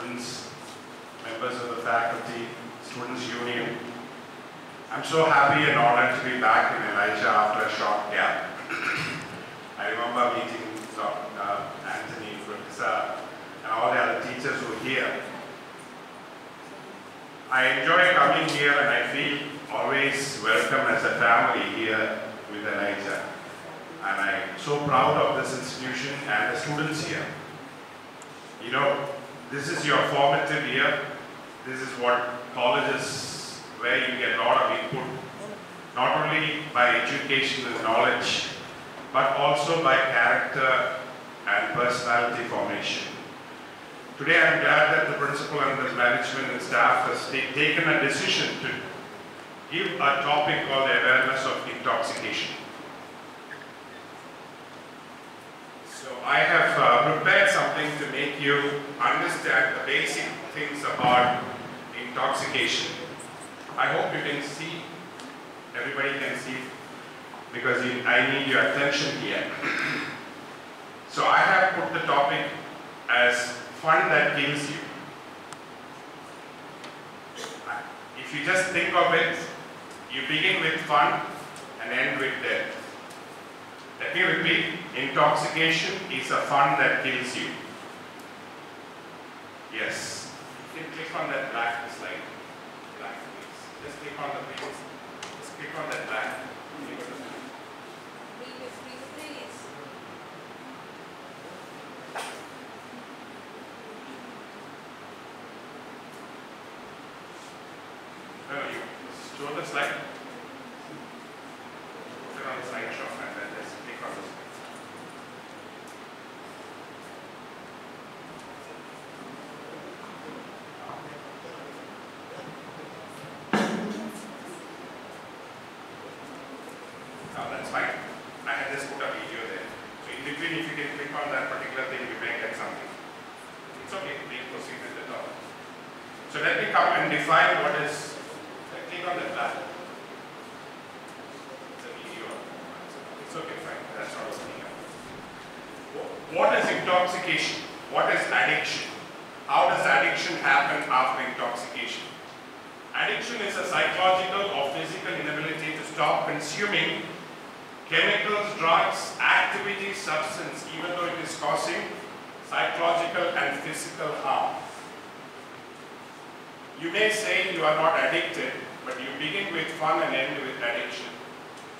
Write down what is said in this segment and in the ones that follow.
students, members of the faculty, students union. I'm so happy and honored to be back in Elijah after a short gap. I remember meeting Anthony, Fritza, and all the other teachers who were here. I enjoy coming here and I feel always welcome as a family here with Elijah. And I'm so proud of this institution and the students here. You know, this is your formative year. This is what colleges where you get a lot of input, not only by education and knowledge, but also by character and personality formation. Today I am glad that the principal and the management and staff has taken a decision to give a topic called the awareness of intoxication. So I have prepared something to make you understand the basic things about intoxication. I hope you can see, everybody can see, because I need your attention here. So I have put the topic as fun that kills you. If you just think of it, you begin with fun and end with death. Let me repeat, intoxication is a fun that kills you. Yes. You can click on that black slide. Black, please. Just click on the page. Just click on that black. No, you show the slide. Put it on the slideshow and then just click on the slide. Oh, that's fine. I had just put a video there. So in between, if you can click on that particular thing, you may get something. It's okay, we proceed with the topic. So let me come and define what is. Click on that black. It's a video. It's okay, fine. That's not what's coming up. What is intoxication? What is addiction? How does addiction happen after intoxication? Addiction is a psychological or physical inability to stop consuming chemicals, drugs, activities, substance, even though it is causing psychological and physical harm. You may say you are not addicted, but you begin with fun and end with addiction.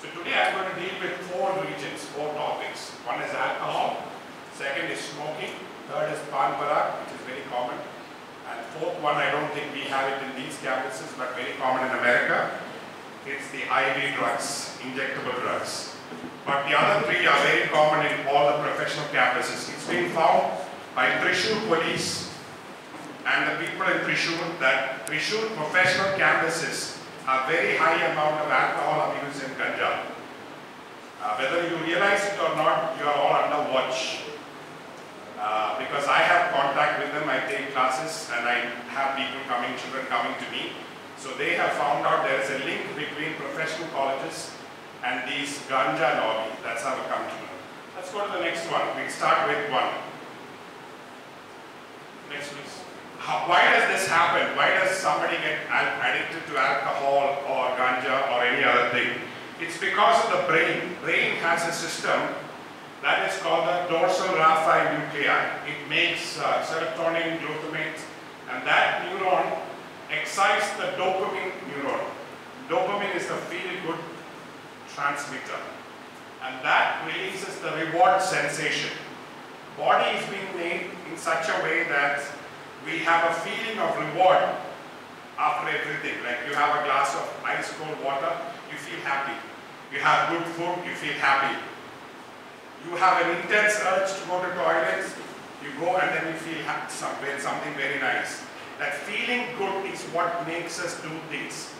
So today I am going to deal with four regions, four topics. One is alcohol, second is smoking, third is pan parak, which is very common, and fourth one, I don't think we have it in these campuses, but very common in America. It's the IV drugs, injectable drugs. But the other three are very common in all the professional campuses. It's been found by Thrissur police and the people in Thrissur that Thrissur professional campuses have very high amount of alcohol abuse in ganja. Whether you realize it or not, you are all under watch. Because I have contact with them, I take classes and I have people coming, children coming to me. So they have found out there is a link between professional colleges and these ganja lobby. That's how we come to know. Let's go to the next one. We'll start with one. Next please. Why does this happen? Why does somebody get addicted to alcohol or ganja or any other thing? It's because of the brain. Brain has a system that is called the dorsal raphe nuclei. It makes serotonin, glutamate, and that neuron excites the dopamine neuron. Dopamine is the feel-good transmitter, and that releases the reward sensation. Body is being made in such a way that we have a feeling of reward after everything. Like you have a glass of ice cold water, you feel happy. You have good food, you feel happy. You have an intense urge to go to toilets, you go and then you feel something very nice. That feeling good is what makes us do things.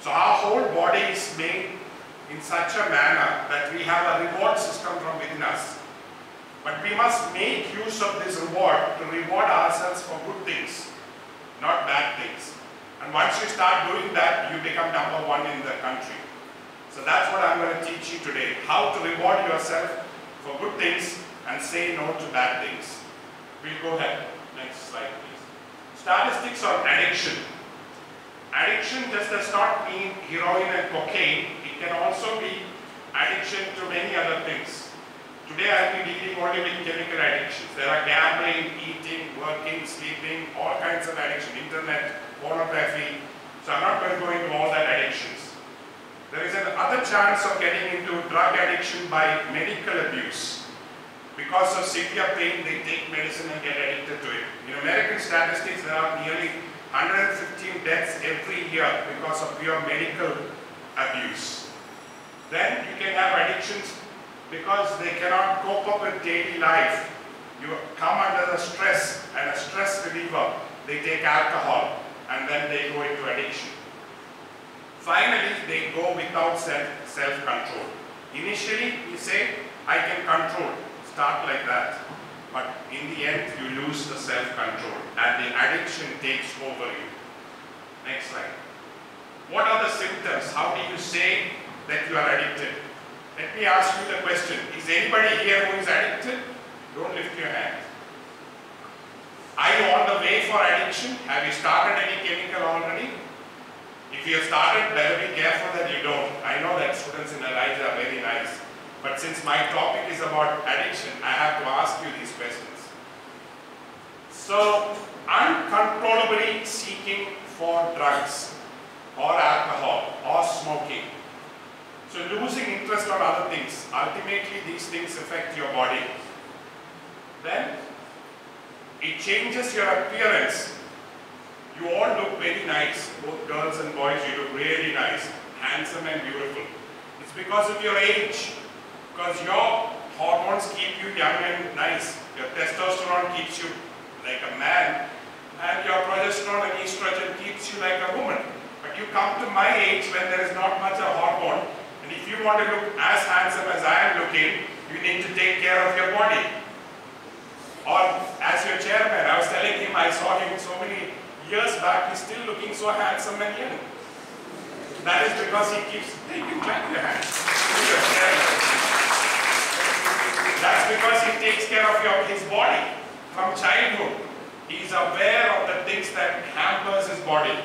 So our whole body is made in such a manner that we have a reward system from within us. But we must make use of this reward to reward ourselves for good things, not bad things. And once you start doing that, you become number one in the country. So that's what I'm going to teach you today. How to reward yourself for good things and say no to bad things. We'll go ahead. Next slide, please. Statistics on addiction. Addiction just does not mean heroin and cocaine. It can also be addiction to many other things. Today I will be dealing only with chemical addictions. There are gambling, eating, working, sleeping, all kinds of addiction, internet, pornography. So I'm not going to go into all that addictions. There is another chance of getting into drug addiction by medical abuse. Because of severe pain, they take medicine and get addicted to it. In American statistics, there are nearly 115 deaths every year because of pure medical abuse. Then you can have addictions because they cannot cope up with daily life. You come under the stress, and a stress reliever, they take alcohol, and then they go into addiction. Finally, they go without self-control. Initially, you say, I can control. Start like that. But in the end, you lose the self-control, and the addiction takes over you. Next slide. What are the symptoms? How do you say that you are addicted? Let me ask you the question. Is anybody here who is addicted? Don't lift your hand. Are you on the way for addiction? Have you started any chemical already? If you have started, better be careful that you don't. I know that students in Elijah are very nice. But since my topic is about addiction, I have to ask you these questions. So, uncontrollably seeking for drugs or alcohol or smoking. So losing interest on other things, ultimately these things affect your body. Then it changes your appearance. You all look very nice, both girls and boys, you look really nice, handsome and beautiful. It's because of your age, because your hormones keep you young and nice. Your testosterone keeps you like a man, and your progesterone and estrogen keeps you like a woman. But you come to my age when there is not much of hormone, and if you want to look as handsome as I am looking, you need to take care of your body. Or as your chairman, I was telling him, I saw him so many years back, he's still looking so handsome and young. That is because he keeps taking back your hands. That's because he takes care of his body from childhood. He is aware of the things that hampers his body.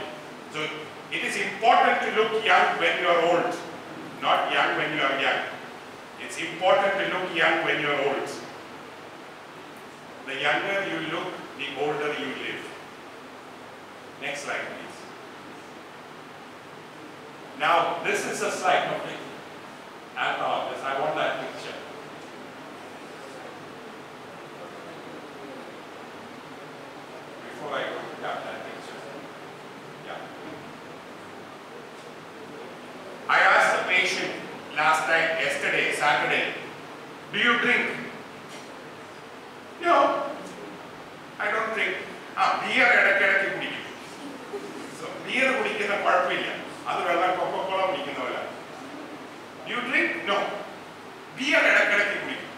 So it is important to look young when you are old, not young when you are young. It's important to look young when you are old. The younger you look, the older you live. Next slide, please. Now, this is a slide of alcohol. I want that picture. Before I go to that picture. Yeah. I asked the patient yesterday, Saturday, do you drink? No, I don't drink. Beer ഇടയ്ക്കിടയ്ക്ക് കുടിക്കും. So beer കുടിക്കുന്ന കുഴപ്പമില്ല. അത് വെള്ളം Coca Cola കുടിക്കുന്നവരാ. Do you drink? No. Beer ഇടയ്ക്കിടയ്ക്ക് കുടിക്കും.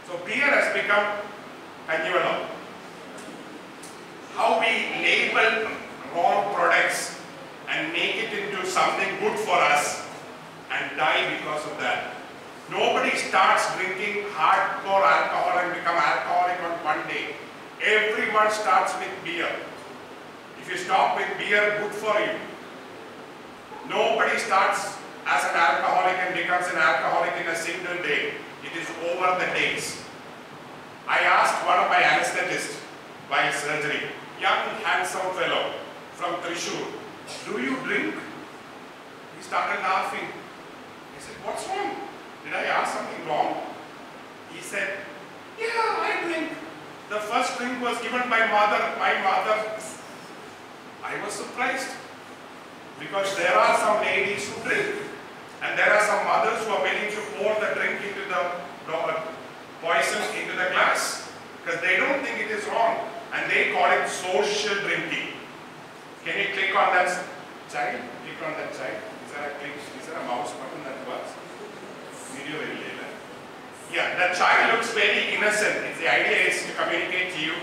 So beer has become കഞ്ഞിവെള്ളം. How we label wrong products and make it into something good for us and die because of that. Nobody starts drinking hardcore alcohol and become alcoholic on one day. Everyone starts with beer. If you stop with beer, good for you. Nobody starts as an alcoholic and becomes an alcoholic in a single day. It is over the days. I asked one of my anesthetists while surgery, young handsome fellow from Thrissur, do you drink? He started laughing. He said, what's wrong? Did I ask something wrong? He said, yeah, I drink. The first drink was given by my mother. I was surprised because there are some ladies who drink and there are some mothers who are willing to pour the drink into the poison into the glass because they don't think it is wrong and they call it social drinking. Can you click on that child? Click on that child. Is there a mouse button that works? Video very later. Yeah, the child looks very innocent. The idea is to communicate to you.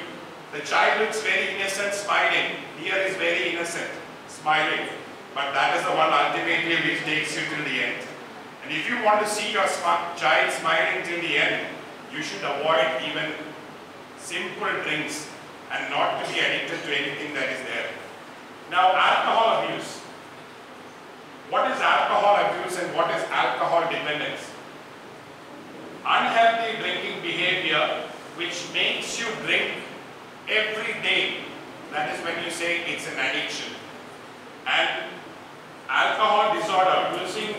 The child looks very innocent, smiling. Here is very innocent, smiling. But that is the one ultimately which takes you till the end. And if you want to see your child smiling till the end, you should avoid even simple drinks and not to to be addicted to anything that is there. Now, alcohol abuse. What is alcohol abuse and what is alcohol dependence? Unhealthy drinking behavior which makes you drink every day. That is when you say it's an addiction. And alcohol disorder, using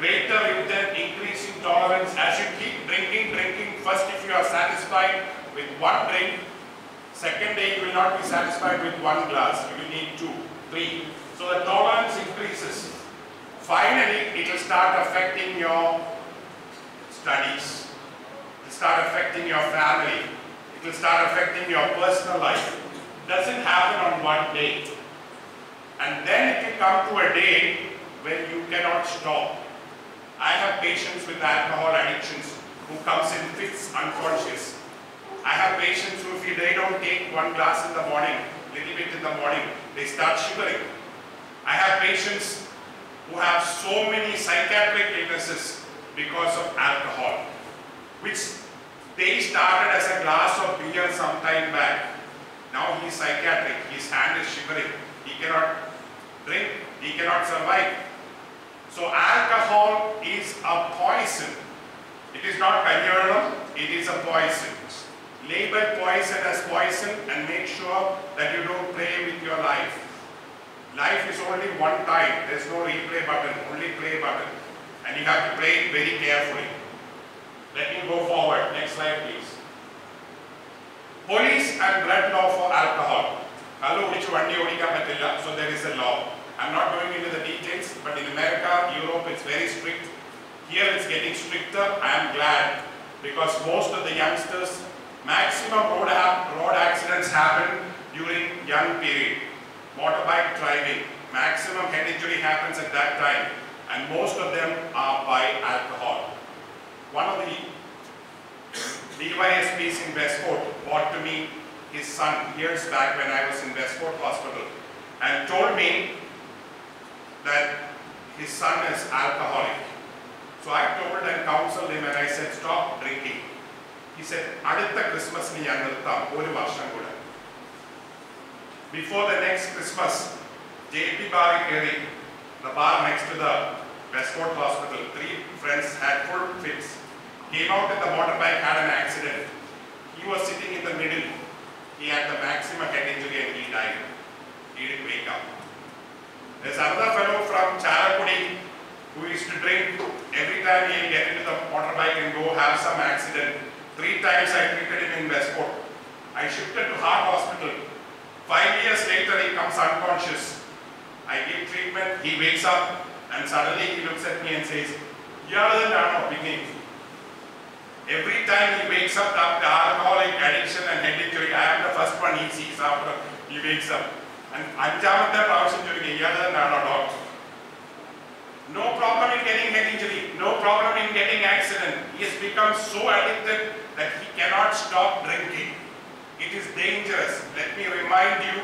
greater intent, increasing tolerance as you keep drinking. First, if you are satisfied with one drink, second day you will not be satisfied with one glass. You will need 2, 3. So the tolerance increases. Finally, it will start affecting your studies. It will start affecting your family. It will start affecting your personal life. It doesn't happen on one day. And then it will come to a day when you cannot stop. I have patients with alcohol addictions who comes in fits unconscious. I have patients who, if they don't take one glass in the morning, little bit in the morning, they start shivering. I have patients who have so many psychiatric illnesses because of alcohol, which they started as a glass of beer some time back. Now he is psychiatric, his hand is shivering, he cannot drink, he cannot survive. So alcohol is a poison. It is not kanyaram, it is a poison. Label poison as poison and make sure that you don't play with your life. Life is only one time. There is no replay button, only play button. And you have to play it very carefully. Let me go forward. Next slide, please. Police and blood law for alcohol. So there is a law. I'm not going into the details, but in America, Europe, it's very strict. Here it's getting stricter. I am glad, because most of the youngsters, maximum road accidents happen during young period. Motorbike driving, maximum head injury happens at that time, and most of them are by alcohol. One of the DYSPs in Westport brought to me his son years back when I was in Westport Hospital and told me that his son is alcoholic. So I told and counseled him and I said, stop drinking. He said, Aditha Christmas ni yanirtham, oru varsham kuda. Before the next Christmas, JP Bar Kerry, the bar next to the Westport Hospital, 3 friends had full fits. Came out with the motorbike, had an accident. He was sitting in the middle. He had the maximum head injury and he died. He didn't wake up. There's another fellow from Chalakudi who used to drink. Every time he'll get into the motorbike and go have some accident. 3 times I treated him in Westport. I shifted to Heart Hospital. 5 years later he comes unconscious. I give treatment, he wakes up and suddenly he looks at me and says, every time he wakes up after alcoholic addiction and head injury, I am the first one he sees after he wakes up. And no problem in getting head injury, no problem in getting accident. He has become so addicted that he cannot stop drinking. It is dangerous. Let me remind you,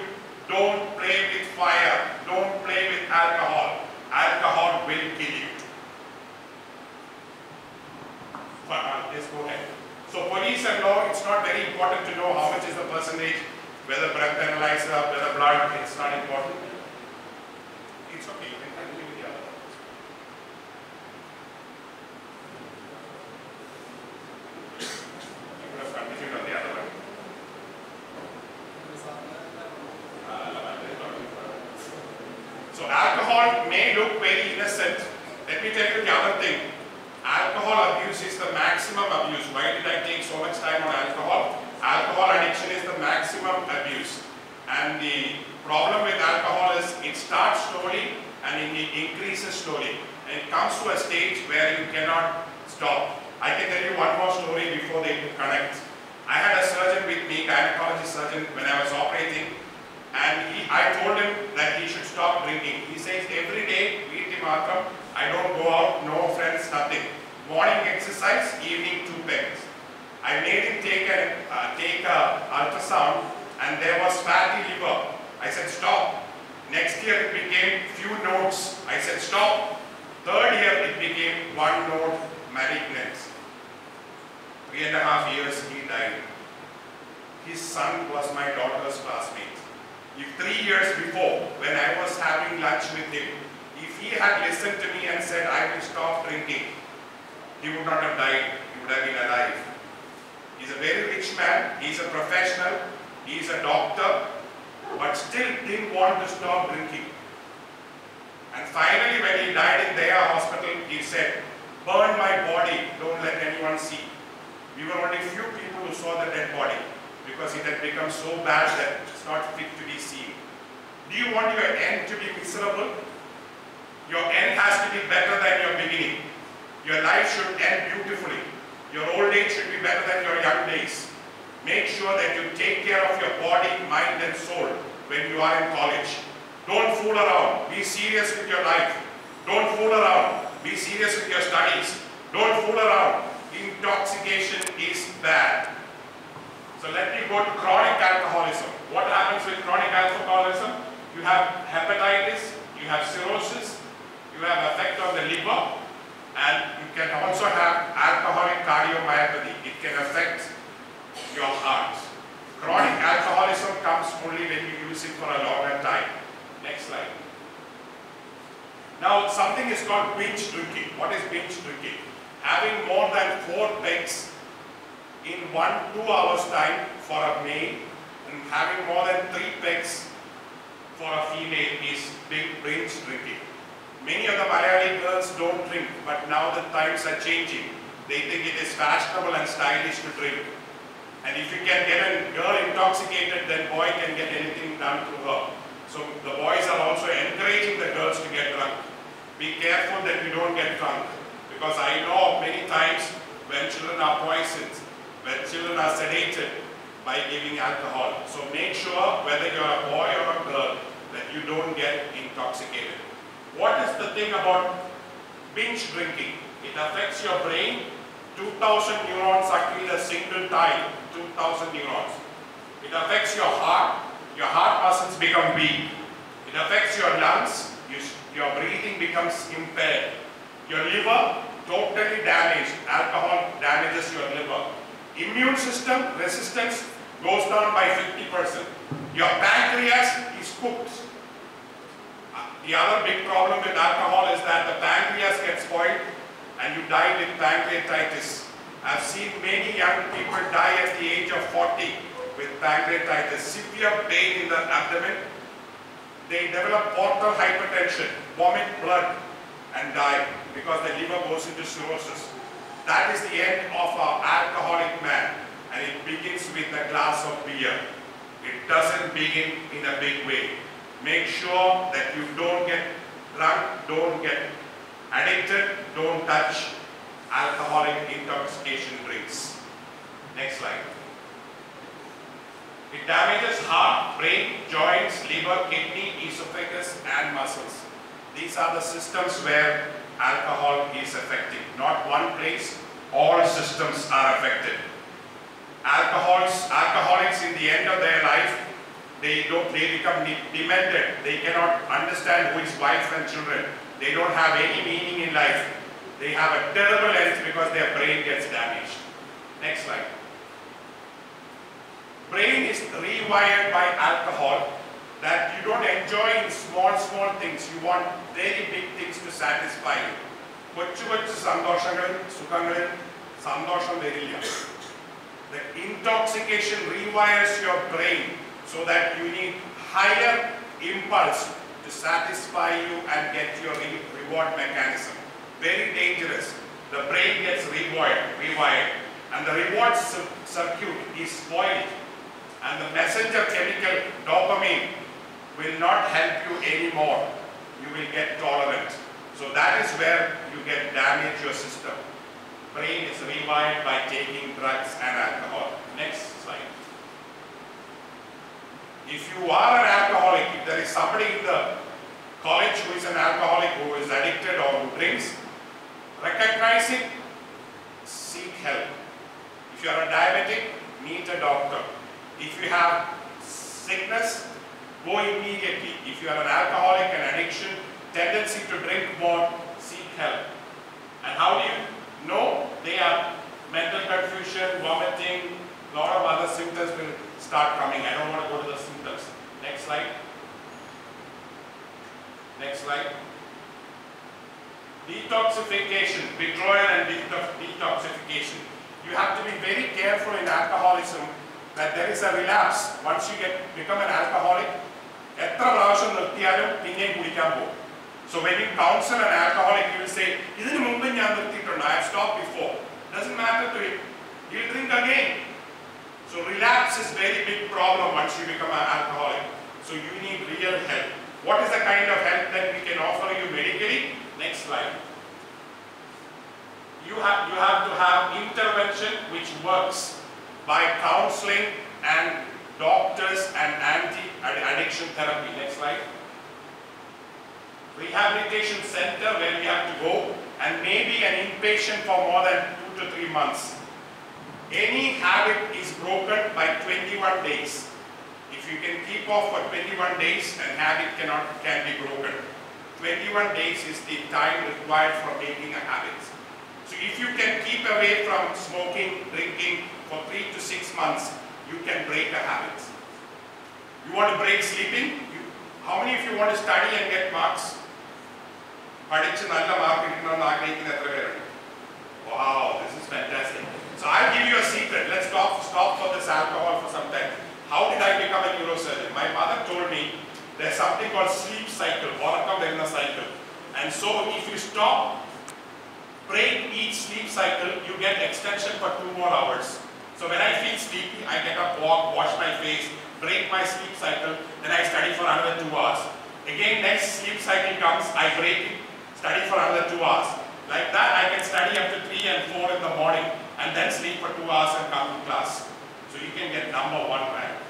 don't play with fire, don't play with alcohol. Alcohol will kill you. Let's go ahead. So police and law, it's not very important to know how much is the percentage, whether breath analyzer, whether blood, it's not important. It's okay, you can continue with the other one. You could have continued on the other one. So alcohol may look very innocent. Let me tell you the other thing. Alcohol abuse is the maximum abuse. Why did I take so much time on alcohol? Alcohol addiction is the maximum abuse. And the problem with alcohol is it starts slowly and it increases slowly. And it comes to a stage where you cannot stop. I can tell you one more story before they connect. I had a surgeon with me, gynecology surgeon, when I was operating. And I told him that he should stop drinking. He says every day, I don't go out, no friends, nothing. Morning exercise, evening 2 pens. I made him take a ultrasound and there was fatty liver. I said stop. Next year it became few nodes. I said stop. 3rd year it became 1 node malignant. 3.5 years he died. his son was my daughter's classmate. If 3 years before, when I was having lunch with him, if he had listened to me and said, I will stop drinking, he would not have died, he would have been alive. He's a very rich man, he's a professional, he's a doctor, but still didn't want to stop drinking. And finally, when he died in their hospital, he said, burn my body, don't let anyone see. We were only few people who saw the dead body because it had become so bad that it's not fit to be seen. Do you want your end to be miserable? Your end has to be better than your beginning. Your life should end beautifully. Your old age should be better than your young days. Make sure that you take care of your body, mind and soul when you are in college. Don't fool around. Be serious with your life. Don't fool around. Be serious with your studies. Don't fool around. Intoxication is bad. So let me go to chronic alcoholism. What happens with chronic alcoholism? You have hepatitis, you have cirrhosis, you have effect on the liver, and you can also have alcoholic cardiomyopathy. It can affect your heart. Chronic alcoholism comes only when you use it for a longer time. Next slide. Now something is called binge drinking. What is binge drinking? Having more than 4 pegs in 1-2 hours time for a male and having more than 3 pegs for a female is binge drinking. Many of the Malayali girls don't drink, but now the times are changing. They think it is fashionable and stylish to drink. And if you can get a girl intoxicated, then boy can get anything done to her. So the boys are also encouraging the girls to get drunk. Be careful that you don't get drunk. Because I know many times when children are poisoned, when children are sedated by giving alcohol. So make sure whether you're a boy or a girl that you don't get intoxicated. What is the thing about binge drinking? It affects your brain. 2000 neurons are killed a single time. 2000 neurons. It affects your heart. Your heart muscles become weak. It affects your lungs. Your breathing becomes impaired. Your liver, totally damaged. Alcohol damages your liver. Immune system resistance goes down by 50%. Your pancreas is cooked. The other big problem with alcohol is that the pancreas gets spoiled and you die with pancreatitis. I've seen many young people die at the age of 40 with pancreatitis, severe pain in the abdomen. They develop portal hypertension, vomit blood and die because the liver goes into cirrhosis. That is the end of our alcoholic man, and it begins with a glass of beer. It doesn't begin in a big way. Make sure that you don't get drunk, don't get addicted, don't touch alcoholic intoxication drinks. Next slide. It damages heart, brain, joints, liver, kidney, esophagus and muscles. These are the systems where alcohol is affecting. Not one place, all systems are affected. Alcoholics in the end of their life, they become demented. They cannot understand who is wife and children. They don't have any meaning in life. They have a terrible end because their brain gets damaged. Next slide. Brain is rewired by alcohol that you don't enjoy in small things. You want very big things to satisfy you. The intoxication rewires your brain so that you need higher impulse to satisfy you and get your reward mechanism. Very dangerous. The brain gets rewired and the reward circuit is spoiled. And the messenger chemical dopamine will not help you anymore. You will get tolerant. So that is where you get damage your system. Brain is rewired by taking drugs and alcohol. Next slide. If you are an alcoholic, if there is somebody in the college who is an alcoholic, who is addicted or who drinks, recognize it, seek help. If you are a diabetic, meet a doctor. If you have sickness, go immediately. If you are an alcoholic and addiction, tendency to drink more, seek help. And how do you know? They are mental confusion, vomiting, a lot of other symptoms will start coming. I don't want to go to the symptoms. Next slide. Next slide. Detoxification, withdrawal and detoxification. You have to be very careful in alcoholism that there is a relapse. Once you become an alcoholic, so when you counsel an alcoholic, you will say, I have stopped before. Doesn't matter to him. He'll drink again. So relapse is very big problem once you become an alcoholic. So you need real help. What is the kind of help that we can offer you medically? Next slide. You have to have intervention which works by counseling and doctors and anti-addiction therapy. Next slide. Rehabilitation center where we have to go and maybe an inpatient for more than 2 to 3 months. Any habit is broken by 21 days. If you can keep off for 21 days, a habit can be broken. 21 days is the time required for making a habit. So if you can keep away from smoking, drinking for 3 to 6 months, you can break a habit. You want to break sleeping? How many of you want to study and get marks? Wow, this is fantastic. So I'll give you a secret. Let's stop for this alcohol for some time. How did I become a neurosurgeon? My mother told me there's something called sleep cycle, cycle. And so if you break each sleep cycle, you get extension for 2 more hours. So when I feel sleepy, I get up, walk, wash my face, break my sleep cycle, then I study for another 2 hours. Again, next sleep cycle comes, I break it, study for another 2 hours. Like that, I can study up to 3 and 4 in the morning and then sleep for 2 hours and come to class. So you can get number 1 rank.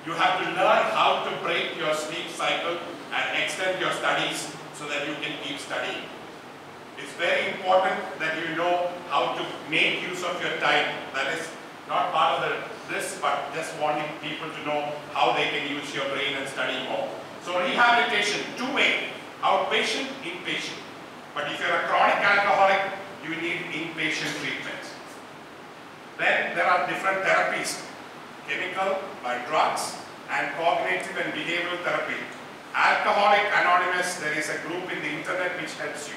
You have to learn how to break your sleep cycle and extend your studies so that you can keep studying. It's very important that you know how to make use of your time. That is not part of this, but just wanting people to know how they can use your brain and study more. So rehabilitation, 2-way, outpatient, inpatient. But if you're a chronic alcoholic, you need inpatient treatment. Then there are different therapies, chemical, by drugs, and cognitive and behavioral therapy. Alcoholic Anonymous, there is a group in the internet which helps you.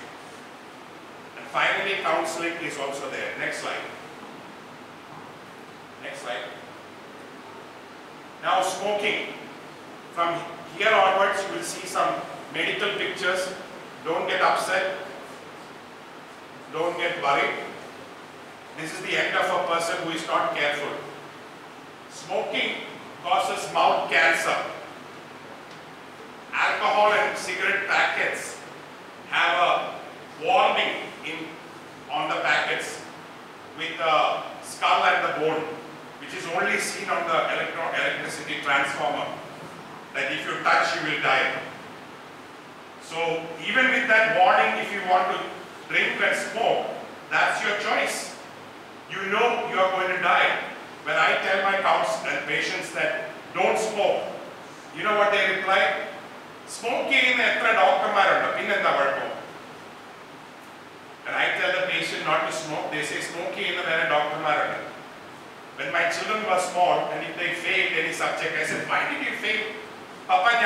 And finally, counseling is also there. Next slide. Next slide. Now smoking. From here onwards, you will see some medical pictures. Don't get upset. Don't get worried. This is the end of a person who is not careful. Smoking causes mouth cancer. Alcohol and cigarette packets have a warning on the packets with the skull and the bone, which is only seen on the electricity transformer, that if you touch, you will die. So even with that warning, if you want to drink and smoke, that's your choice. You know you are going to die. When I tell my patients that don't smoke, you know what they reply? Smoking in etra doctor maranda, pinnenda valko. When I tell the patient not to smoke, they say smoking in the doctor maranda. When my children were small and if they failed any subject, I said, why did you fail? Papa, I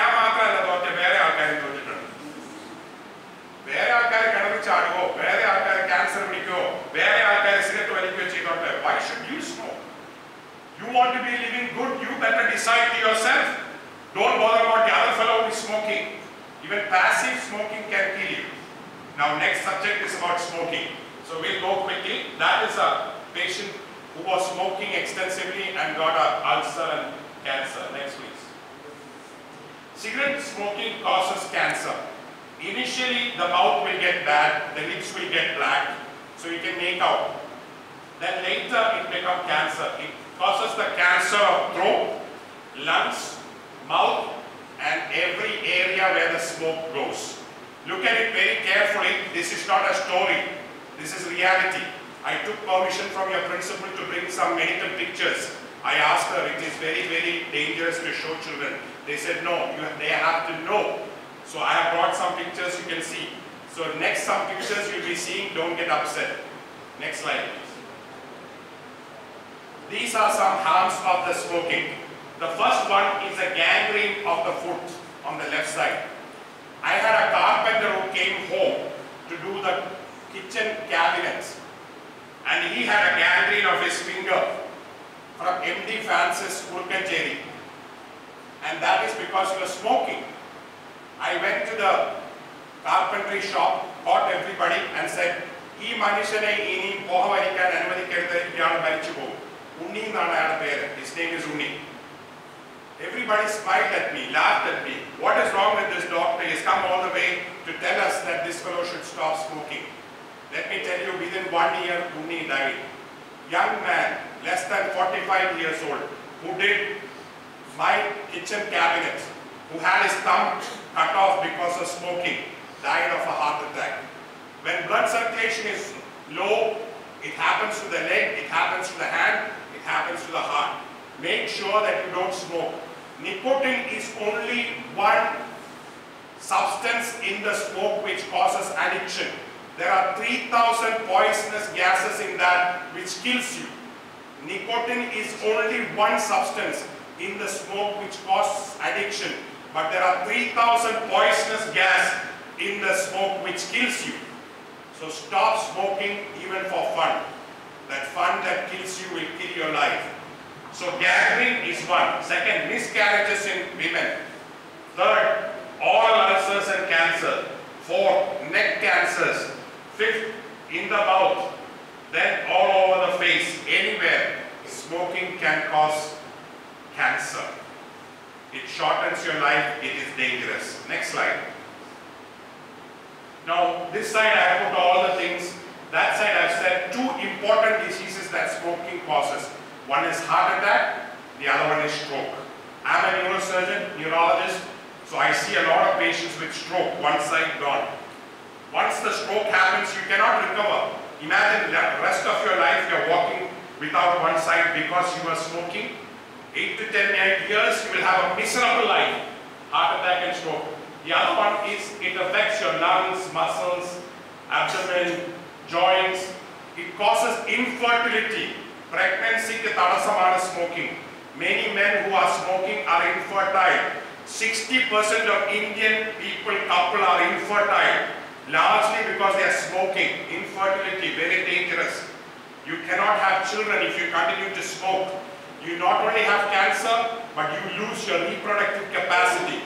thought where are why should you smoke? You want to be living good, you better decide to yourself. Don't bother about the other fellow who is smoking. Even passive smoking can kill you. Now next subject is about smoking. So we'll go quickly. That is a patient who was smoking extensively and got an ulcer and cancer. Next please. Cigarette smoking causes cancer. Initially the mouth will get bad, the lips will get black, so you can make out. Then later it becomes cancer. It causes the cancer of throat, lungs, mouth and every area where the smoke goes. Look at it very carefully. This is not a story. This is reality. I took permission from your principal to bring some medical pictures. I asked her, it is very, very dangerous to show children. They said no, they have to know. So I have brought some pictures you can see. So next some pictures you'll be seeing, don't get upset. Next slide please. These are some harms of the smoking. The first one is a gangrene of the foot on the left side. I had a carpenter who came home to do the kitchen cabinets, and he had a gangrene of his finger from MD Francis Kurkacheri, and that is because he was smoking. I went to the carpentry shop, caught everybody and said, "Ee manishane ini pohavarikan anuvadikkaruthu iyal marichu pogum." Unni ennaanu ayala peru. His name is Unni. Everybody smiled at me, laughed at me. What is wrong with this doctor? He has come all the way to tell us that this fellow should stop smoking. Let me tell you, within 1 year, Unni died. Young man, less than 45 years old, who did my kitchen cabinets, who had his thumb cut off because of smoking, died of a heart attack. When blood circulation is low, it happens to the leg, it happens to the hand, it happens to the heart. Make sure that you don't smoke. Nicotine is only one substance in the smoke which causes addiction. There are 3,000 poisonous gases in that which kills you. Nicotine is only one substance in the smoke which causes addiction, but there are 3,000 poisonous gas in the smoke which kills you. So stop smoking even for fun. That fun that kills you will kill your life. So gangrene is one. Second, miscarriages in women. Third, oral ulcers and cancer. Fourth, neck cancers. Fifth, in the mouth. Then all over the face, anywhere. Smoking can cause cancer. It shortens your life. It is dangerous. Next slide. Now, this side I have put all the things. That side I have said two important diseases that smoking causes. One is heart attack, the other one is stroke. I am a neurosurgeon, neurologist, so I see a lot of patients with stroke, one side gone. Once the stroke happens, you cannot recover. Imagine the rest of your life you are walking without one side because you are smoking. 8 to 10 years, you will have a miserable life. Heart attack and stroke. The other one is it affects your lungs, muscles, abdomen, joints. It causes infertility. Pregnancy ke tadasamana smoking. Many men who are smoking are infertile. 60% of Indian couple are infertile, largely because they are smoking. Infertility, very dangerous. You cannot have children if you continue to smoke. You not only have cancer, but you lose your reproductive capacity.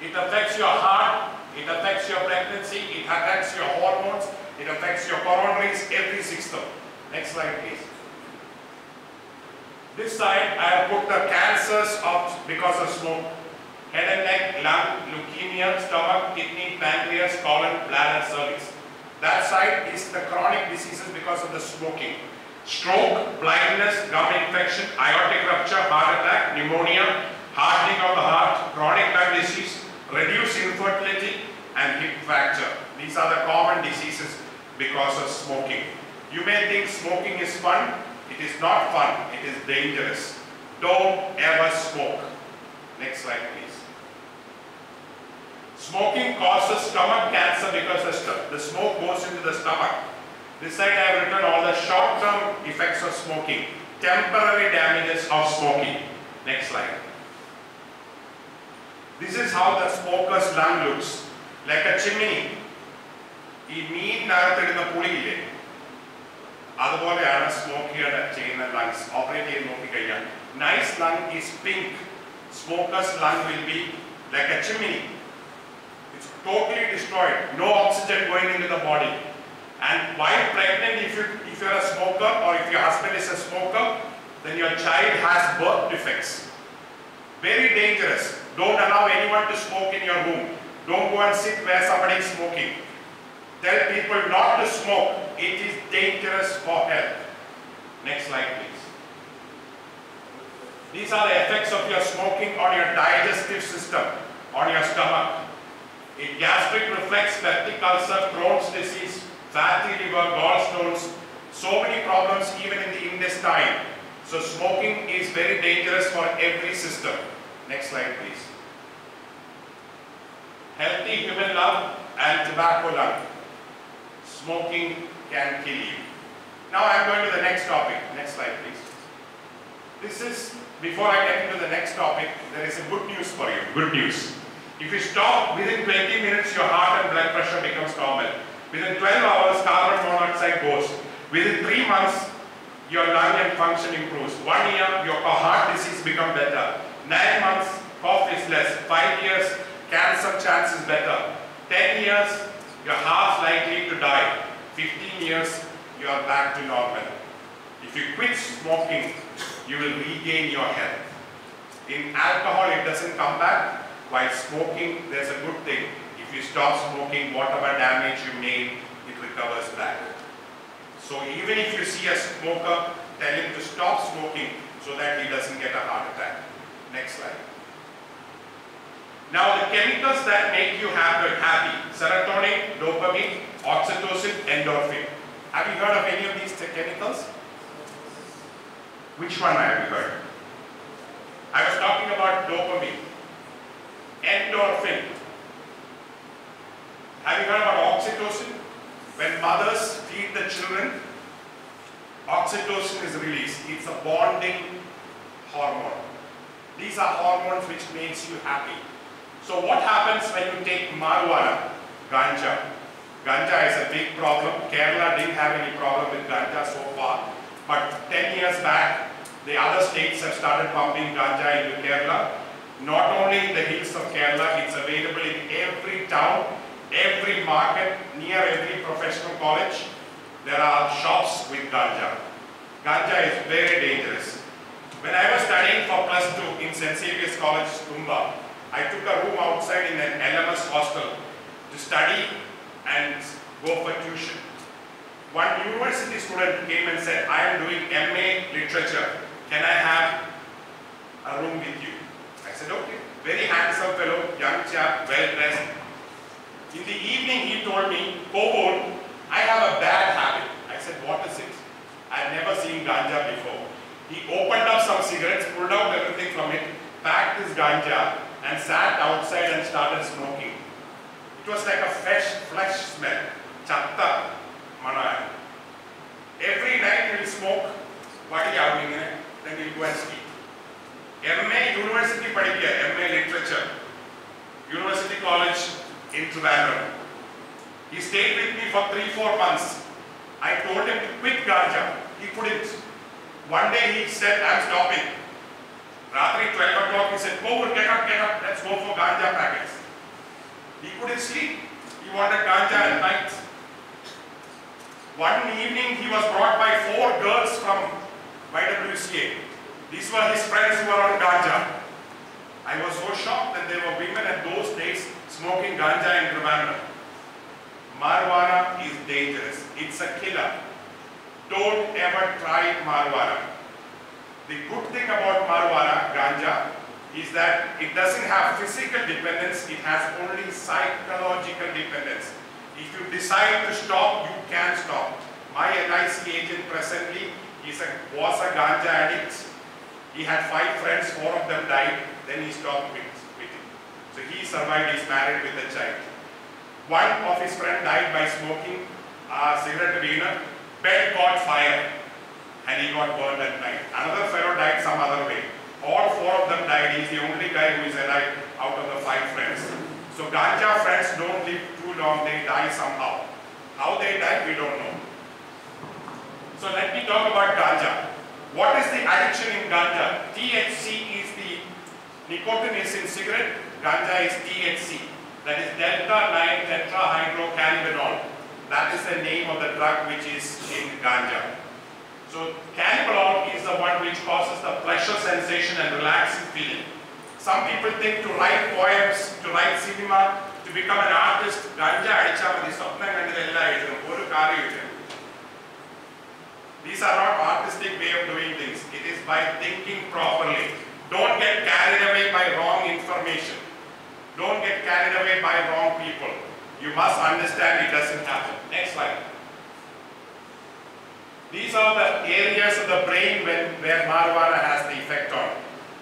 It affects your heart, it affects your pregnancy, it affects your hormones, it affects your coronaries, every system. Next slide, please. This side, I have put the cancers because of smoke. Head and neck, lung, leukemia, stomach, kidney, pancreas, colon, bladder, cervix. That side is the chronic diseases because of the smoking. Stroke, blindness, gum infection, aortic rupture, heart attack, pneumonia, hardening of the heart, chronic lung disease, reduced infertility, and hip fracture. These are the common diseases because of smoking. You may think smoking is fun. It is not fun, it is dangerous. Don't ever smoke. Next slide, please. Smoking causes stomach cancer because the smoke goes into the stomach. This side I have written all the short-term effects of smoking, temporary damages of smoking. Next slide. This is how the smoker's lung looks, like a chimney. അതുപോലെയാണ് സ്മോക്കിയുടെ ചെയ്യുന്ന lungs operate ചെയ്ത് നോക്കിക്കഴിഞ്ഞാൽ. Nice lung is pink. Smoker's lung will be like a chimney. It's totally destroyed. No oxygen going into the body. And while pregnant, if you're a smoker or if your husband is a smoker, then your child has birth defects. Very dangerous. Don't allow anyone to smoke in your room. Don't go and sit where somebody is smoking. Tell people not to smoke. It is dangerous for health. Next slide, please. These are the effects of your smoking on your digestive system, on your stomach. In gastric reflux, peptic ulcer, Crohn's disease, fatty liver, gallstones, so many problems even in the intestine. So smoking is very dangerous for every system. Next slide, please. Healthy human lung and tobacco lung. Smoking can kill you. Now I am going to the next topic. Next slide, please. This is before I get into the next topic, there is a good news for you. Good news. If you stop, within 20 minutes your heart and blood pressure becomes normal. Within 12 hours carbon monoxide goes. Within 3 months your lung and function improves. 1 year your heart disease become better. 9 months cough is less. 5 years cancer chance is better. 10 years your heart likely to die. 15 years you are back to normal. If you quit smoking, you will regain your health. In alcohol it doesn't come back. While smoking, there's a good thing. If you stop smoking, whatever damage you made, it recovers back. So even if you see a smoker, tell him to stop smoking so that he doesn't get a heart attack. Next slide. Now the chemicals that make you happy, serotonin, dopamine, oxytocin, endorphin. Have you heard of any of these chemicals? Which one have you heard? I was talking about dopamine. Endorphin. Have you heard about oxytocin? When mothers feed the children, oxytocin is released. It's a bonding hormone. These are hormones which makes you happy. So what happens when you take marijuana, ganja? Ganja is a big problem. Kerala didn't have any problem with ganja so far. But 10 years back, the other states have started pumping ganja into Kerala. Not only in the hills of Kerala, it's available in every town, every market, near every professional college. There are shops with ganja. Ganja is very dangerous. When I was studying for +2 in St. Xavier's College, Tumba, I took a room outside in an LMS hostel to study and go for tuition. One university student came and said, I am doing MA Literature. Can I have a room with you? I said, okay. Very handsome fellow, young chap, well dressed. In the evening he told me, Kovoor, I have a bad habit. I said, what is it? I had never seen ganja before. He opened up some cigarettes, pulled out everything from it, packed his ganja and sat outside and started smoking. It was like a flesh smell. Chatta mana. Every night he will smoke. What are you doing? Then he will go and sleep. MA University padikya, MA Literature, University College in Trivandrum. He stayed with me for 3-4 months. I told him to quit ganja. He couldn't. One day he said, I'm stopping. Ratri 12 o'clock he said, Kovoor, get up, let's go for ganja packets. He couldn't sleep. He wanted ganja at night. One evening he was brought by 4 girls from YWCA. These were his friends who were on ganja. I was so shocked that there were women at those days smoking ganja in Trivandrum. Marijuana is dangerous. It's a killer. Don't ever try marijuana. The good thing about marijuana, ganja, is that it doesn't have physical dependence, it has only psychological dependence. If you decide to stop, you can stop. My LIC agent presently was a ganja addict. He had 5 friends, 4 of them died, then he stopped quitting. So he survived, he's married with a child. One of his friends died by smoking a cigarette burner, bed caught fire and he got burned at night. Another fellow died some other way. All 4 of them died, he's the only guy who is alive out of the 5 friends. So ganja friends don't live too long, they die somehow. How they die, we don't know. So let me talk about ganja. What is the addiction in ganja? THC is the nicotine is in cigarette, ganja is THC. That is delta-9 tetrahydrocannabinol. That is the name of the drug which is in ganja. So cannabinol is the one which causes the pleasure sensation and relaxing feeling. Some people think to write poems, to write cinema, to become an artist, ganja adicha madi swapna kandidella ezhudum oru karyam. These are not artistic way of doing things. It is by thinking properly. Don't get carried away by wrong information. Don't get carried away by wrong people. You must understand it doesn't happen. Next slide. These are the areas of the brain where marijuana has the effect on.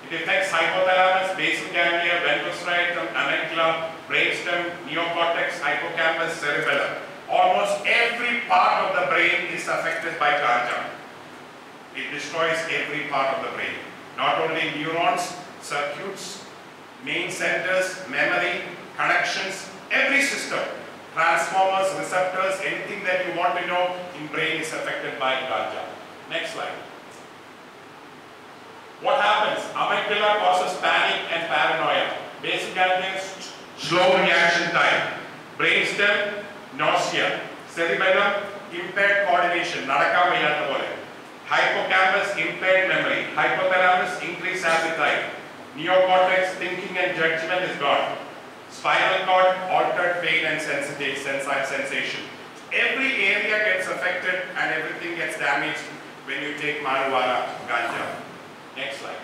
It affects hypothalamus, basal ganglia, ventral striatum, amygdala, brainstem, neocortex, hippocampus, cerebellum. Almost every part of the brain is affected by ganja. It destroys every part of the brain. Not only neurons, circuits, main centers, memory, connections, every system, transformers, receptors, anything that you want to know in brain is affected by ganja. Next slide. What happens? Amygdala causes panic and paranoia. Basic ganglions, slow reaction time. Brainstem, nausea. Cerebellum, impaired coordination. Nadakka vayyatha pole. Hippocampus, impaired memory. Hypothalamus, increased appetite. Neocortex, thinking and judgment is gone. Spinal cord, altered pain and sensation. Every area gets affected and everything gets damaged when you take marijuana, ganja. Next slide.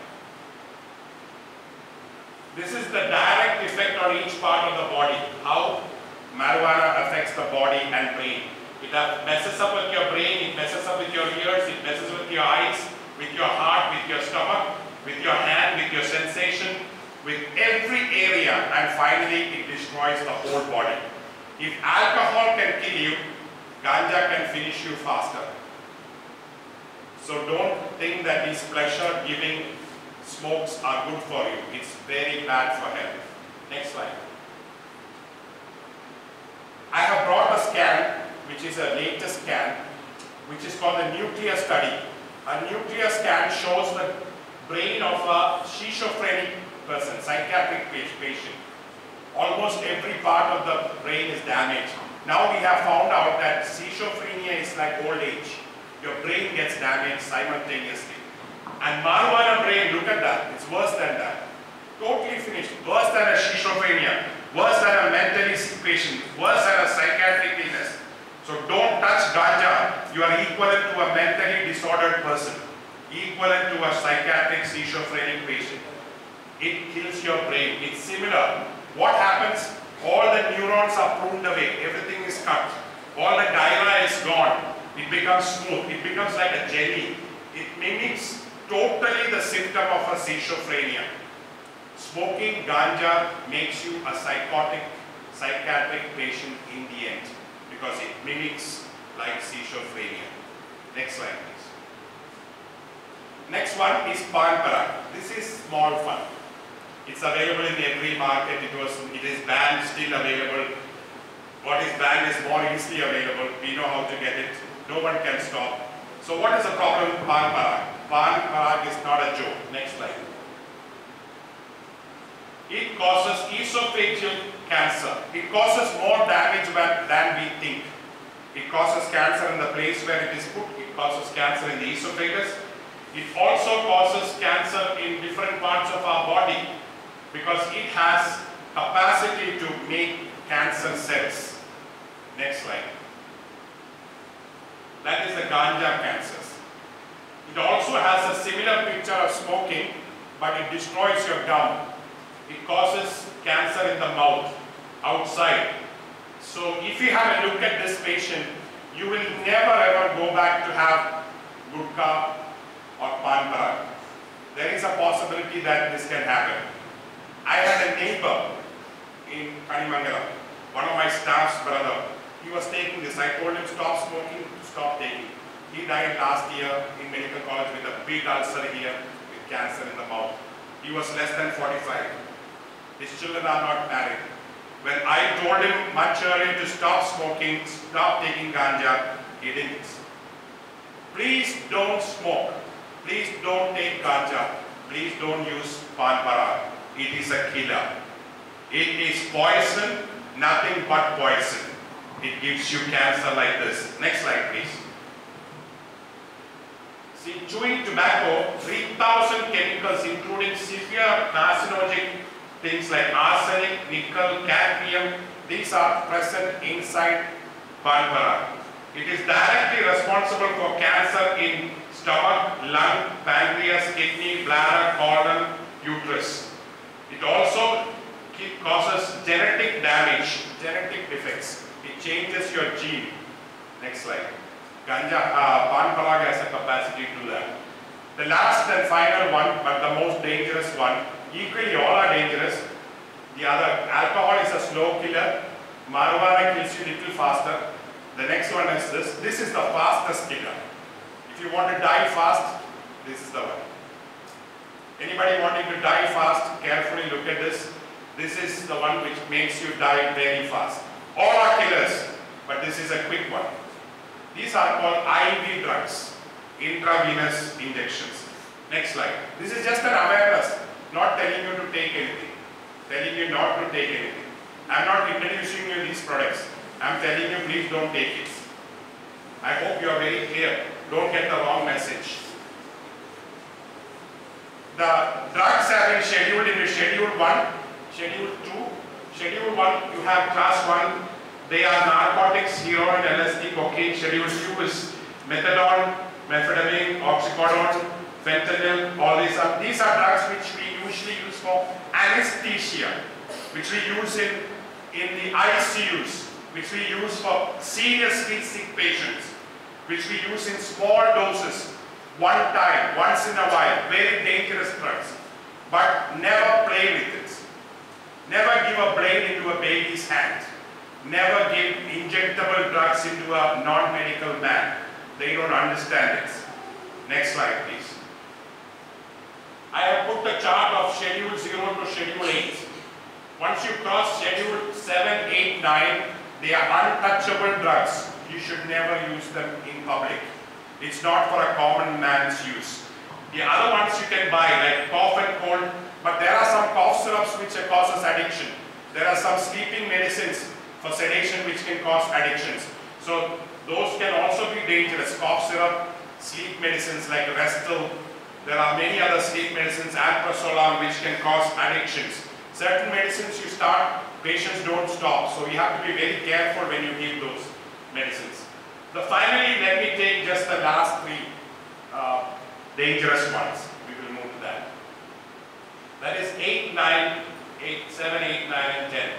This is the direct effect on each part of the body, how marijuana affects the body and brain. It messes up with your brain, it messes up with your ears, it messes with your eyes, with your heart, with your stomach, with your hand, with your sensation, with every area, and finally it destroys the whole body. If alcohol can kill you, ganja can finish you faster. So don't think that these pleasure-giving smokes are good for you. It's very bad for health. Next slide. I have brought a scan, which is a latest scan, which is called the nuclear study. A nuclear scan shows the brain of a schizophrenic person, psychiatric patient. Almost every part of the brain is damaged. Now we have found out that schizophrenia is like old age. Your brain gets damaged simultaneously. And marijuana brain, look at that, it's worse than that. Totally finished, worse than a schizophrenia, worse than a mentally sick patient, worse than a psychiatric illness. So don't touch ganja, you are equivalent to a mentally disordered person, equivalent to a psychiatric schizophrenic patient. It kills your brain, it's similar. What happens? All the neurons are pruned away, everything is cut, all the gyra is gone. It becomes smooth, it becomes like a jelly. It mimics totally the symptom of a schizophrenia. Smoking ganja makes you a psychiatric patient in the end because it mimics like schizophrenia. Next slide please. Next one is pan parak. This is small fun. It's available in every market. It is banned, still available. What is banned is more easily available. We know how to get it. No one can stop. So what is the problem with pan parak? Pan parak is not a joke. Next slide. It causes esophageal cancer. It causes more damage than we think. It causes cancer in the place where it is put. It causes cancer in the esophagus. It also causes cancer in different parts of our body because it has capacity to make cancer cells. Next slide. That is the ganja cancers. It also has a similar picture of smoking, but it destroys your gum. It causes cancer in the mouth, outside. So if you have a look at this patient, you will never ever go back to have gudka or pan parak. There is a possibility that this can happen. I had a neighbor in Kanimangalam, one of my staff's brother. He was taking this. I told him stop smoking, stop taking. He died last year in medical college with a big ulcer here with cancer in the mouth. He was less than 45. His children are not married. When I told him much earlier to stop smoking, stop taking ganja, he didn't. Please don't smoke. Please don't take ganja. Please don't use pan parak. It is a killer. It is poison, nothing but poison. It gives you cancer like this. Next slide, please. See, chewing tobacco, 3,000 chemicals including severe carcinogenic things like arsenic, nickel, cadmium, these are present inside pan parak. It is directly responsible for cancer in stomach, lung, pancreas, kidney, bladder, colon, uterus. It also causes genetic damage, genetic defects. It changes your gene. Next slide. Ganja, pan parak has a capacity to do that. The last and final one, but the most dangerous one, equally all are dangerous. The other, alcohol is a slow killer. Marijuana kills you a little faster. The next one is this. This is the fastest killer. If you want to die fast, this is the one. Anybody wanting to die fast, carefully look at this. This is the one which makes you die very fast. All are killers, but this is a quick one. These are called IV drugs, intravenous injections. Next slide. This is just an awareness, not telling you to take anything, telling you not to take anything. I am not introducing you these products. I am telling you, please don't take it. I hope you are very clear. Don't get the wrong message. The drugs have been scheduled into Schedule 1, Schedule 2. Schedule 1, you have Class 1. They are narcotics, heroin, LSD, cocaine. Schedule 2 is methadone, methamphetamine, oxycodone, fentanyl. All these are drugs which we usually use for anesthesia, which we use in the ICUs, which we use for seriously sick patients, which we use in small doses, one time, once in a while. Very dangerous drugs. But never play with it. Never give a brain into a baby's hand. Never give injectable drugs into a non-medical man. They don't understand it. Next slide, please. I have put the chart of Schedule 0 to Schedule 8. Once you cross Schedule 7, 8, 9, they are untouchable drugs. You should never use them in public. It's not for a common man's use. The other ones you can buy, like cough and cold, but there are some cough syrups which causes addiction. There are some sleeping medicines for sedation which can cause addictions. So those can also be dangerous. Cough syrup, sleep medicines like Restal. There are many other sleep medicines, alprazolam, which can cause addictions. Certain medicines you start, patients don't stop. So you have to be very careful when you give those medicines. Finally, let me take just the last three dangerous ones. We will move to that. That is 7, 8, 9, and 10.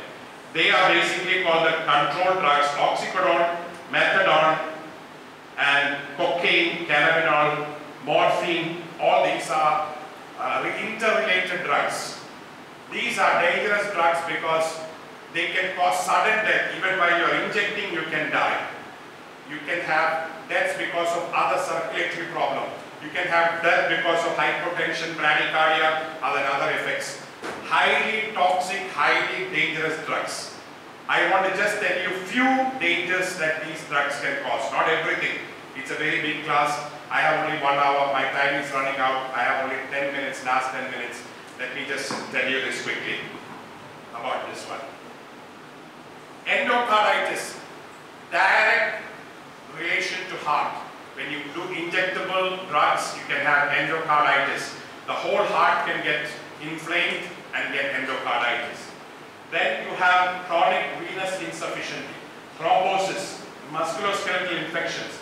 They are basically called the controlled drugs: oxycodone, methadone, and cocaine, cannabinol, morphine. All these are interrelated drugs. These are dangerous drugs because they can cause sudden death. Even while you are injecting, you can die. You can have deaths because of other circulatory problems. You can have death because of hypertension, bradycardia, and other effects. Highly toxic, highly dangerous drugs. I want to just tell you few dangers that these drugs can cause. Not everything. It's a very big class. I have only 1 hour. My time is running out. I have only 10 minutes, last 10 minutes. Let me just tell you this quickly about this one. Endocarditis. Direct relation to heart. When you do injectable drugs, you can have endocarditis. The whole heart can get inflamed and get endocarditis. Then you have chronic venous insufficiency, thrombosis, musculoskeletal infections.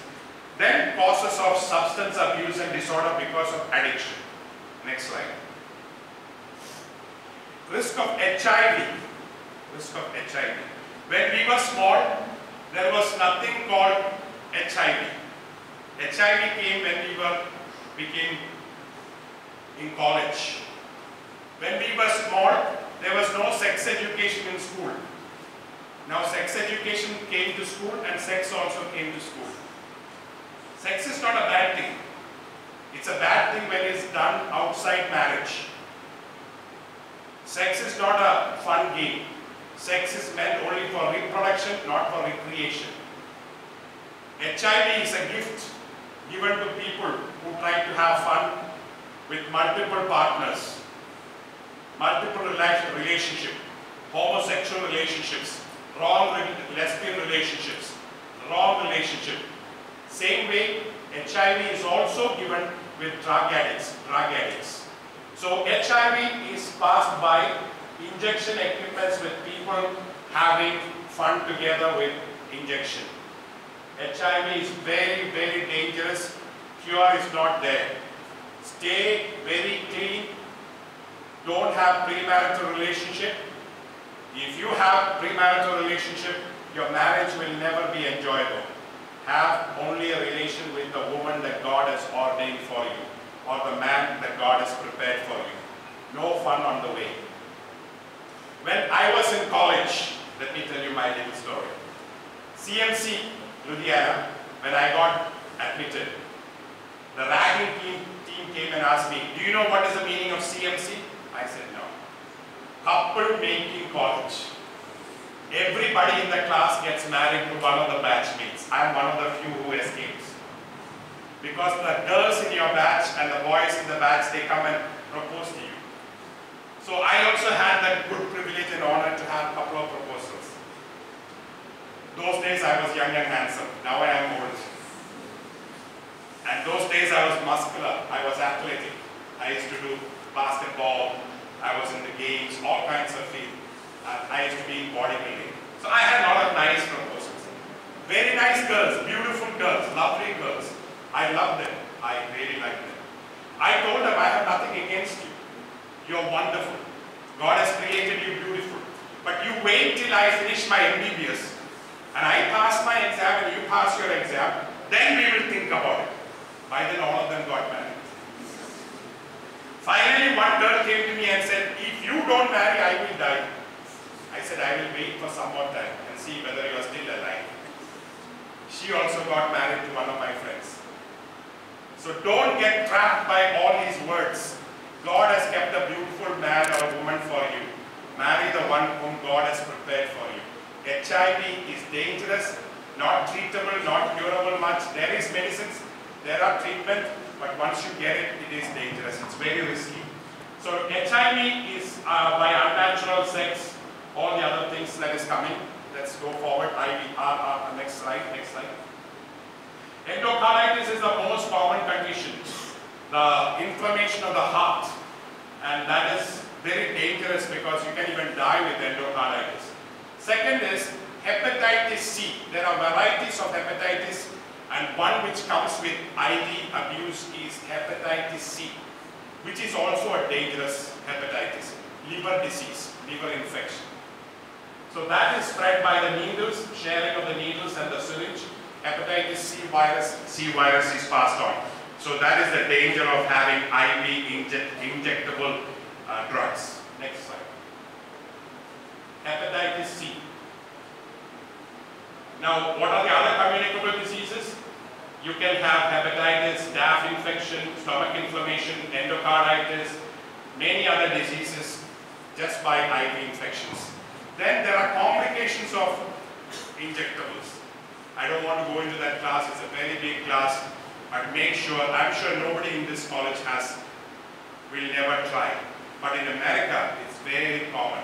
Then causes of substance abuse and disorder because of addiction. Next slide. Risk of HIV. Risk of HIV. When we were small, there was nothing called HIV. HIV came when we became in college. When we were small, there was no sex education in school. Now sex education came to school and sex also came to school. Sex is not a bad thing. It's a bad thing when it's done outside marriage. Sex is not a fun game. Sex is meant only for reproduction, not for recreation. HIV is a gift given to people who try to have fun with multiple partners, multiple relationships, homosexual relationships, wrong lesbian relationships, wrong relationship. Same way, HIV is also given with drug addicts. So HIV is passed by injection equipments with people having fun together with injection. HIV is very, very dangerous. Cure is not there. Stay very clean. Don't have premarital relationship. If you have premarital relationship, your marriage will never be enjoyable. Have only a relation with the woman that God has ordained for you, or the man that God has prepared for you. No fun on the way. When I was in college, let me tell you my little story. CMC, Ludhiana, when I got admitted, the ragging team came and asked me, do you know what is the meaning of CMC? I said no. Couple making college. Everybody in the class gets married to one of the batchmates. I am one of the few who escapes. Because the girls in your batch and the boys in the batch, they come and propose to you. So I also had that good privilege and honor to have a couple of proposals. Those days I was young and handsome. Now I am old. And those days I was muscular. I was athletic. I used to do basketball. I was in the games, all kinds of fields. I used to be in bodybuilding. So I had a lot of nice proposals. Very nice girls, beautiful girls, lovely girls. I loved them. I really liked them. I told them I have nothing against you. You're wonderful. God has created you beautiful. But you wait till I finish my MBBS and I pass my exam and you pass your exam, then we will think about it. By then all of them got married. Finally one girl came to me and said, if you don't marry, I will die. I said, I will wait for some more time and see whether you are still alive. She also got married to one of my friends. So don't get trapped by all these words. God has kept a beautiful man or woman for you. Marry the one whom God has prepared for you. HIV is dangerous, not treatable, not curable much. There is medicines, there are treatment, but once you get it, it is dangerous. It's very risky. So HIV is by unnatural sex, all the other things that is coming. Let's go forward. IVR, next slide, next slide. Endocarditis is the most common condition. The inflammation of the heart, and that is very dangerous because you can even die with endocarditis. Second is hepatitis C. There are varieties of hepatitis, and one which comes with IV abuse is hepatitis C, which is also a dangerous hepatitis. Liver disease, liver infection. So that is spread by the needles, sharing of the needles and the syringe. Hepatitis C virus is passed on. So that is the danger of having IV injectable drugs. Next slide. Hepatitis C. Now, what are the other communicable diseases? You can have hepatitis, staph infection, stomach inflammation, endocarditis, many other diseases just by IV infections. Then there are complications of injectables. I don't want to go into that class, it's a very big class, but make sure, I'm sure nobody in this college will never try. But in America, it's very common.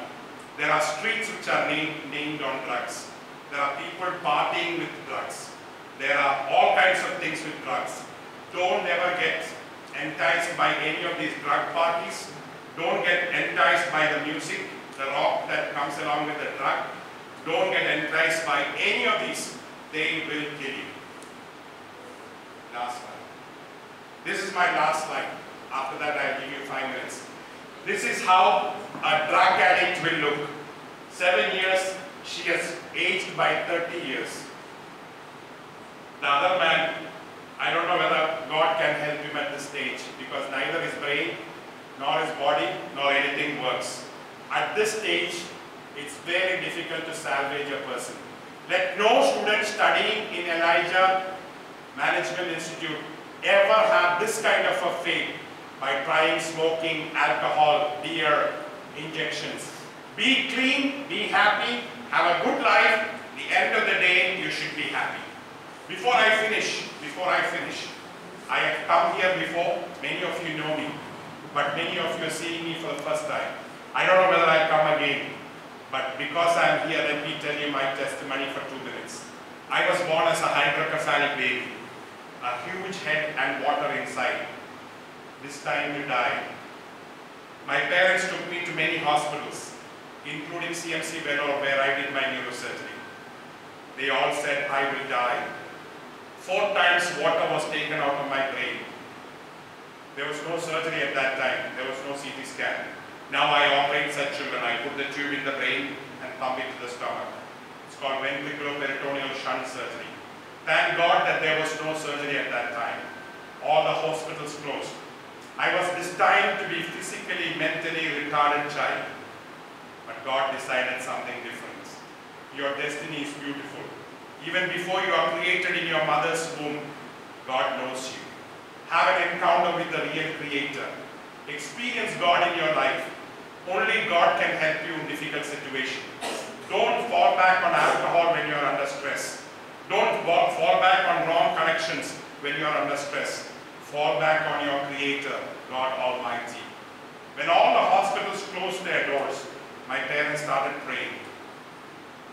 There are streets which are named on drugs. There are people partying with drugs. There are all kinds of things with drugs. Don't ever get enticed by any of these drug parties. Don't get enticed by the music, the rock that comes along with the drug. Don't get enticed by any of these. They will kill you. Last slide. This is my last slide. After that, I'll give you 5 minutes. This is how a drug addict will look. 7 years, she has aged by 30 years. The other man, I don't know whether God can help him at this stage because neither his brain, nor his body, nor anything works. At this stage, it's very difficult to salvage a person. Let no student studying in Elijah Management Institute ever have this kind of a fate by trying smoking, alcohol, beer, injections. Be clean, be happy, have a good life. The end of the day, you should be happy. Before I finish, I have come here before. Many of you know me, but many of you are seeing me for the first time. I don't know whether I'll come again, but because I'm here, let me tell you my testimony for 2 minutes. I was born as a hydrocephalic baby, a huge head and water inside. This time you die. My parents took me to many hospitals, including CMC Vellore, where I did my neurosurgery. They all said I will die. 4 times water was taken out of my brain. There was no surgery at that time. There was no CT scan. Now I operate such children. I put the tube in the brain and pump it to the stomach. It's called ventriculoperitoneal shunt surgery. Thank God that there was no surgery at that time. All the hospitals closed. I was destined to be physically, mentally retarded child. But God decided something different. Your destiny is beautiful. Even before you are created in your mother's womb, God knows you. Have an encounter with the real Creator. Experience God in your life. Only God can help you in difficult situations. Don't fall back on alcohol when you are under stress. Don't fall back on wrong connections when you are under stress. Fall back on your Creator, God Almighty. When all the hospitals closed their doors, my parents started praying.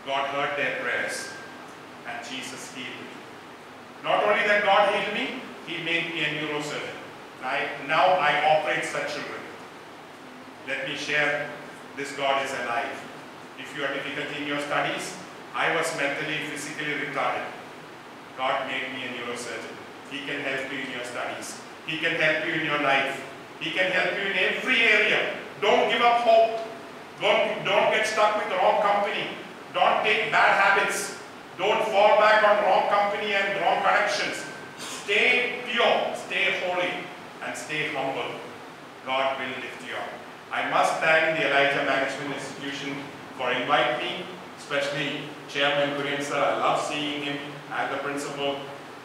God heard their prayers and Jesus healed me. Not only that God healed me, He made me a neurosurgeon. Now I operate such children. Let me share, this God is alive. If you are difficult in your studies, I was mentally, physically retarded. God made me a neurosurgeon. He can help you in your studies. He can help you in your life. He can help you in every area. Don't give up hope. Don't get stuck with the wrong company. Don't take bad habits. Don't fall back on wrong company and wrong connections. Stay pure, stay holy, and stay humble. God will lift you up. I must thank the Elijah Management Institution for inviting me, especially Chairman Kurian sir. I love seeing him and the principal.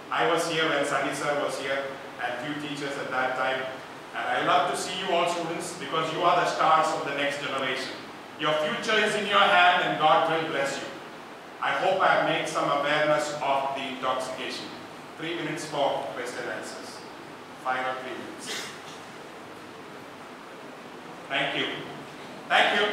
I was here when Sunny sir was here and few teachers at that time. And I love to see you all students because you are the stars of the next generation. Your future is in your hand and God will bless you. I hope I have made some awareness of the intoxication. 3 minutes for question and answers. Final 3 minutes. Thank you. Thank you.